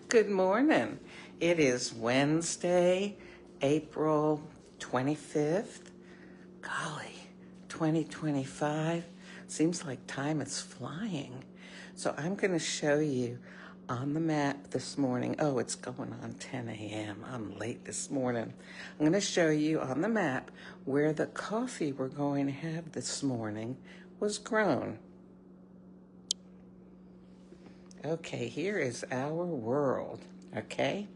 Good morning. It is Wednesday, April 25th. Golly, 2025. Seems like time is flying. So I'm going to show you on the map this morning. Oh, it's going on 10 a.m. I'm late this morning. I'm going to show you on the map where the coffee we're going to have this morning was grown. Okay, here is our world, okay?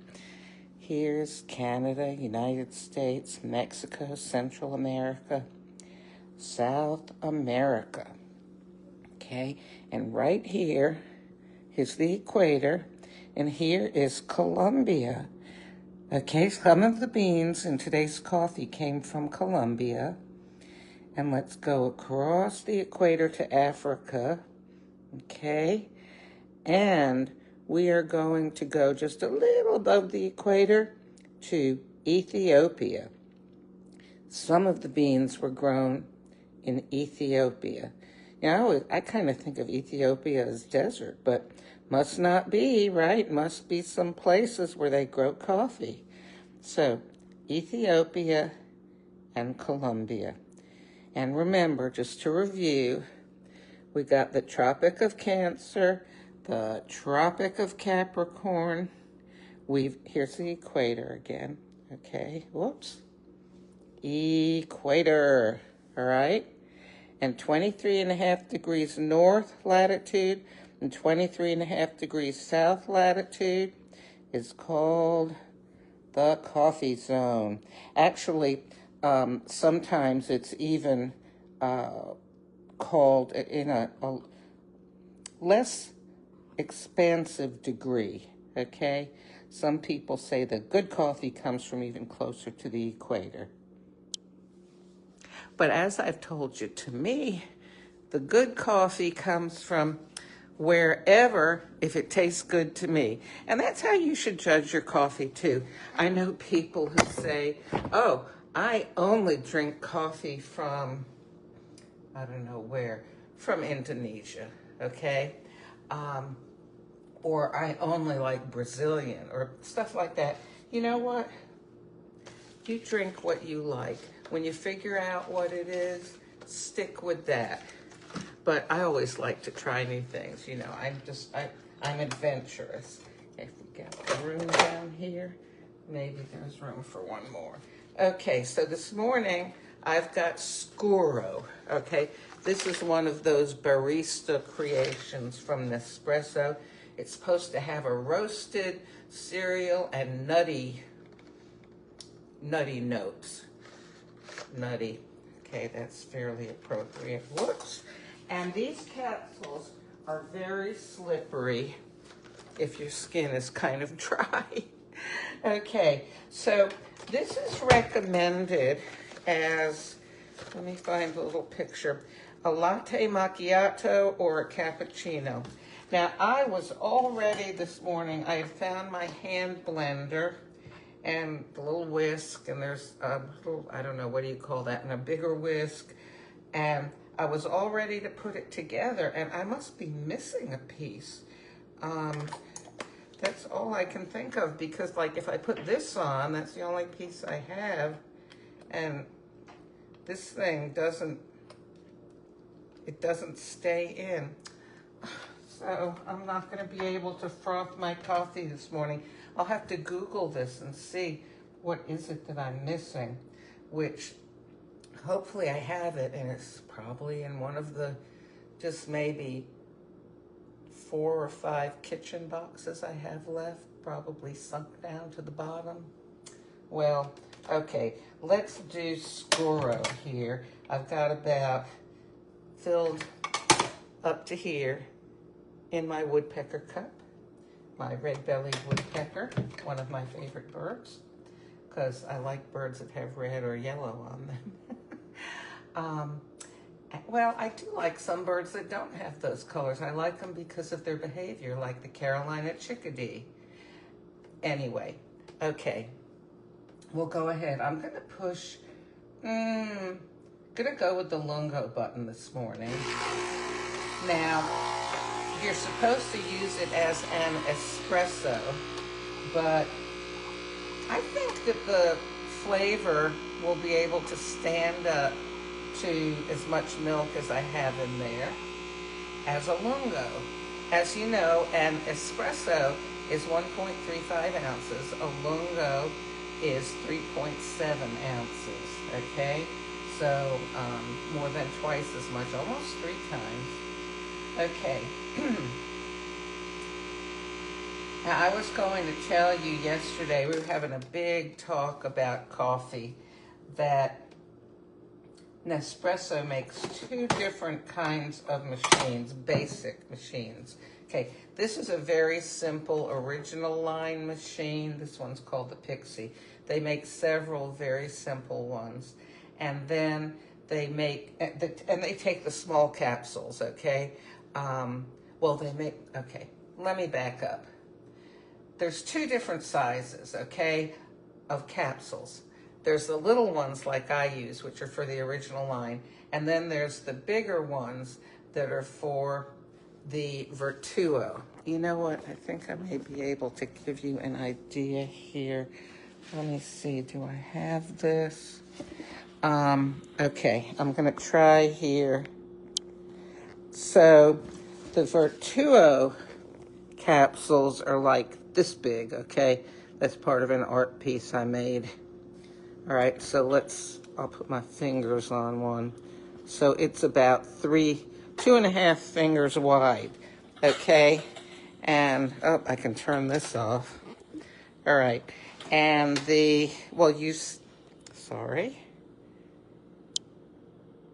Here's Canada, United States, Mexico, Central America, South America, okay? And right here is the equator, and here is Colombia. Okay, some of the beans in today's coffee came from Colombia. And let's go across the equator to Africa, okay? And we are going to go just a little above the equator to Ethiopia. Some of the beans were grown in Ethiopia. Now, I kind of think of Ethiopia as desert, but must not be, right? Must be some places where they grow coffee. So, Ethiopia and Colombia. And remember, just to review, we got the Tropic of Cancer, the Tropic of Capricorn. Here's the equator again. Okay, whoops. Equator, all right? And 23.5 degrees north latitude and 23.5 degrees south latitude is called the coffee zone. Actually, sometimes it's even called in a less expansive degree, okay? Some people say the good coffee comes from even closer to the equator. But as I've told you, to me, the good coffee comes from wherever, if it tastes good to me. And that's how you should judge your coffee too. I know people who say, oh, I only drink coffee from, I don't know where, from Indonesia, okay? Or I only like Brazilian or stuff like that. You know what? You drink what you like. When you figure out what it is, stick with that. But I always like to try new things. You know, I'm adventurous. If we got the room down here, maybe there's room for one more. Okay, so this morning I've got Scuro, okay? This is one of those barista creations from Nespresso. It's supposed to have a roasted cereal and nutty notes. Nutty. Okay, that's fairly appropriate. Whoops. And these capsules are very slippery if your skin is kind of dry. Okay, so this is recommended as, let me find a little picture, a latte macchiato or a cappuccino. Now, I was already this morning, I had found my hand blender and the little whisk, and there's a little, I don't know, what do you call that, and a bigger whisk, and I was all ready to put it together, and I must be missing a piece. That's all I can think of, because like if I put this on, that's the only piece I have, and this thing doesn't stay in. So I'm not going to be able to froth my coffee this morning. I'll have to Google this and see what is it that I'm missing, which hopefully I have it, and it's probably in one of the just maybe 4 or 5 kitchen boxes I have left, probably sunk down to the bottom. Well, okay, let's do Scuro here. I've got about filled up to here in my woodpecker cup, my red-bellied woodpecker, one of my favorite birds, because I like birds that have red or yellow on them. Well, I do like some birds that don't have those colors. I like them because of their behavior, like the Carolina chickadee. Anyway, okay, we'll go ahead. I'm going to push, going to go with the lungo button this morning. Now, you're supposed to use it as an espresso, but I think that the flavor will be able to stand up to as much milk as I have in there as a lungo. As you know, an espresso is 1.35 ounces. A lungo is 3.7 ounces, okay? So more than twice as much, almost 3 times. Okay. Now, I was going to tell you yesterday, we were having a big talk about coffee, that Nespresso makes 2 different kinds of machines, basic machines. Okay, this is a very simple original line machine. This one's called the Pixie. They make several very simple ones. And then they make, and they take the small capsules, okay? Okay, let me back up. There's 2 different sizes, okay, of capsules. There's the little ones like I use, which are for the original line, and then there's the bigger ones that are for the Vertuo. You know what? I think I may be able to give you an idea here. Let me see. Do I have this? Okay, I'm going to try here. So the Vertuo capsules are like this big, okay? That's part of an art piece I made. All right, so I'll put my fingers on one. So it's about 2.5 fingers wide, okay? And, I can turn this off. All right, and sorry.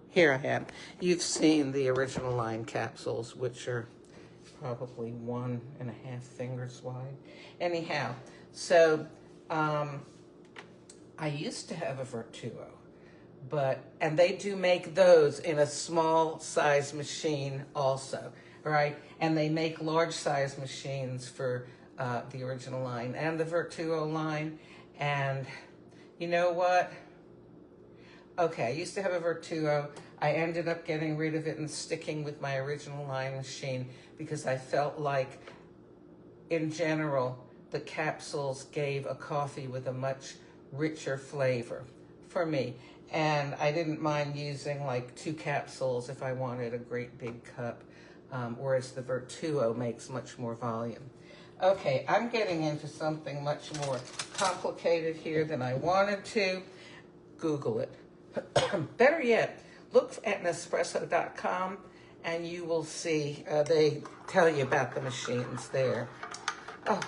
Here I am. You've seen the original line capsules, which are probably 1.5 fingers wide. Anyhow, so I used to have a Vertuo, and they do make those in a small size machine also, right? And they make large size machines for the original line and the Vertuo line. And you know what? Okay, I used to have a Vertuo. I ended up getting rid of it and sticking with my original line machine because I felt like, in general, the capsules gave a coffee with a much richer flavor for me. And I didn't mind using like 2 capsules if I wanted a great big cup, whereas the Vertuo makes much more volume. Okay, I'm getting into something much more complicated here than I wanted to. Google it. Better yet, look at Nespresso.com and you will see, they tell you about the machines there. Oh,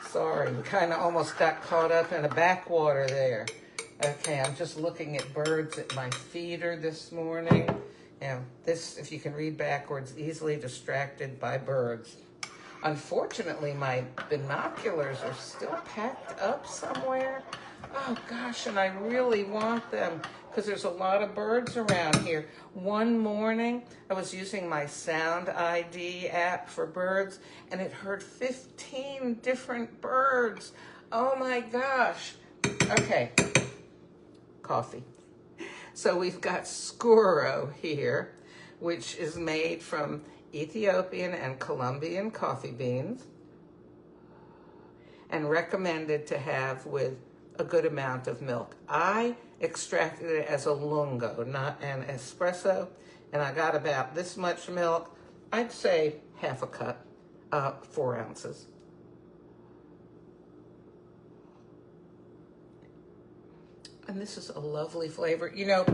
sorry, we kind of almost got caught up in a backwater there. Okay, I'm just looking at birds at my feeder this morning. Now, this, if you can read backwards, easily distracted by birds. Unfortunately, my binoculars are still packed up somewhere. Oh gosh, and I really want them because there's a lot of birds around here. One morning, I was using my Sound ID app for birds, and it heard 15 different birds. Oh my gosh. Okay, coffee. So we've got Scuro here, which is made from Ethiopian and Colombian coffee beans and recommended to have with a good amount of milk. I extracted it as a lungo, not an espresso, and I got about this much milk. I'd say half a cup, 4 ounces. And this is a lovely flavor. You know,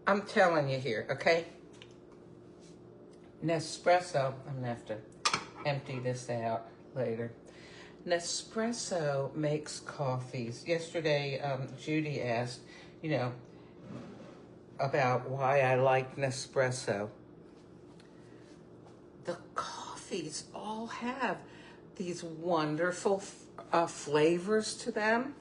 I'm telling you here, okay? Nespresso, I'm gonna have to empty this out later. Nespresso makes coffees. Yesterday, Judy asked, you know, about why I like Nespresso. The coffees all have these wonderful flavors to them.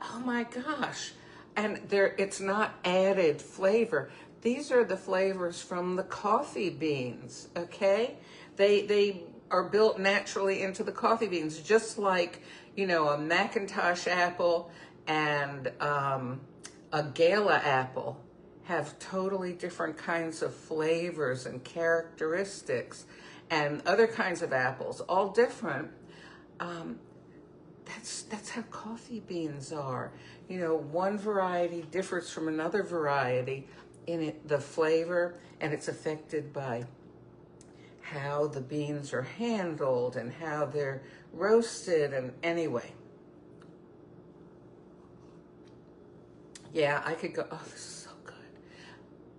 Oh my gosh. And it's not added flavor. These are the flavors from the coffee beans, okay? They are built naturally into the coffee beans, just like, you know, a Macintosh apple and a Gala apple have totally different kinds of flavors and characteristics, and other kinds of apples, all different. that's how coffee beans are. You know, one variety differs from another variety in the flavor, and it's affected by how the beans are handled and how they're roasted. And anyway, yeah, I could go, oh, this is so good.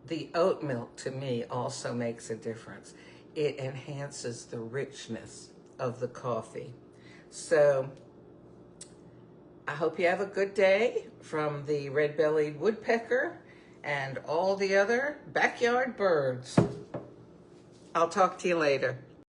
The oat milk to me also makes a difference. It enhances the richness of the coffee. So I hope you have a good day from the red-bellied woodpecker and all the other backyard birds. I'll talk to you later.